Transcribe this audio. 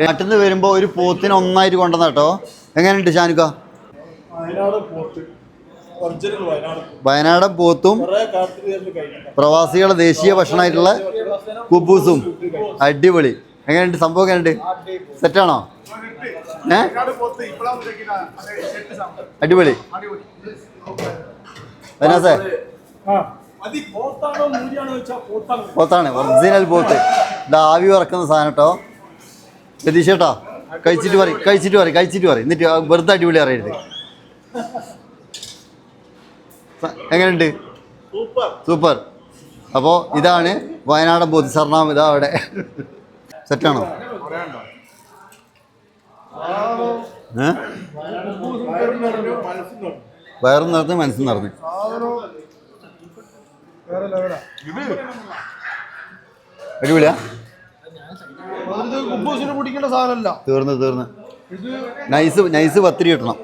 നാട്ടിൽ നിന്ന് വരുമ്പോ ഒരു പോത്തിനെ ഒന്നായിട്ട് കൊണ്ടുവന്ന കേട്ടോ. എങ്ങനെയുണ്ട് ഷാനുക്ക? വയനാടൻ പോത്തും പ്രവാസികളുടെ ദേശീയ ഭക്ഷണമായിട്ടുള്ള കുബൂസും. അടിപൊളി. എങ്ങനെയുണ്ട് സംഭവം? എങ്ങനെയുണ്ട്? സെറ്റാണോ? അടിപൊളി. വനാസേ പോത്താണ്, ഒറിജിനൽ പോത്ത്. ഇത് ആവി വറക്കുന്ന സാധനം കേട്ടോ. രതീഷേട്ടാ കഴിച്ചിട്ട് പറയും എന്നിട്ട് വെറുതെ അടിപൊളി അറിയരുത്. എങ്ങനെയുണ്ട്? സൂപ്പർ. അപ്പോൾ ഇതാണ് വയനാടൻ പോത്ത്. സർണാം ഇതാ അവിടെ. സെറ്റാണോ? വയറും നിറഞ്ഞ് മനസ്സും നിറഞ്ഞ്. അടിപൊളിയാ. തീർന്ന് നൈസ് പത്തിരി കിട്ടണം.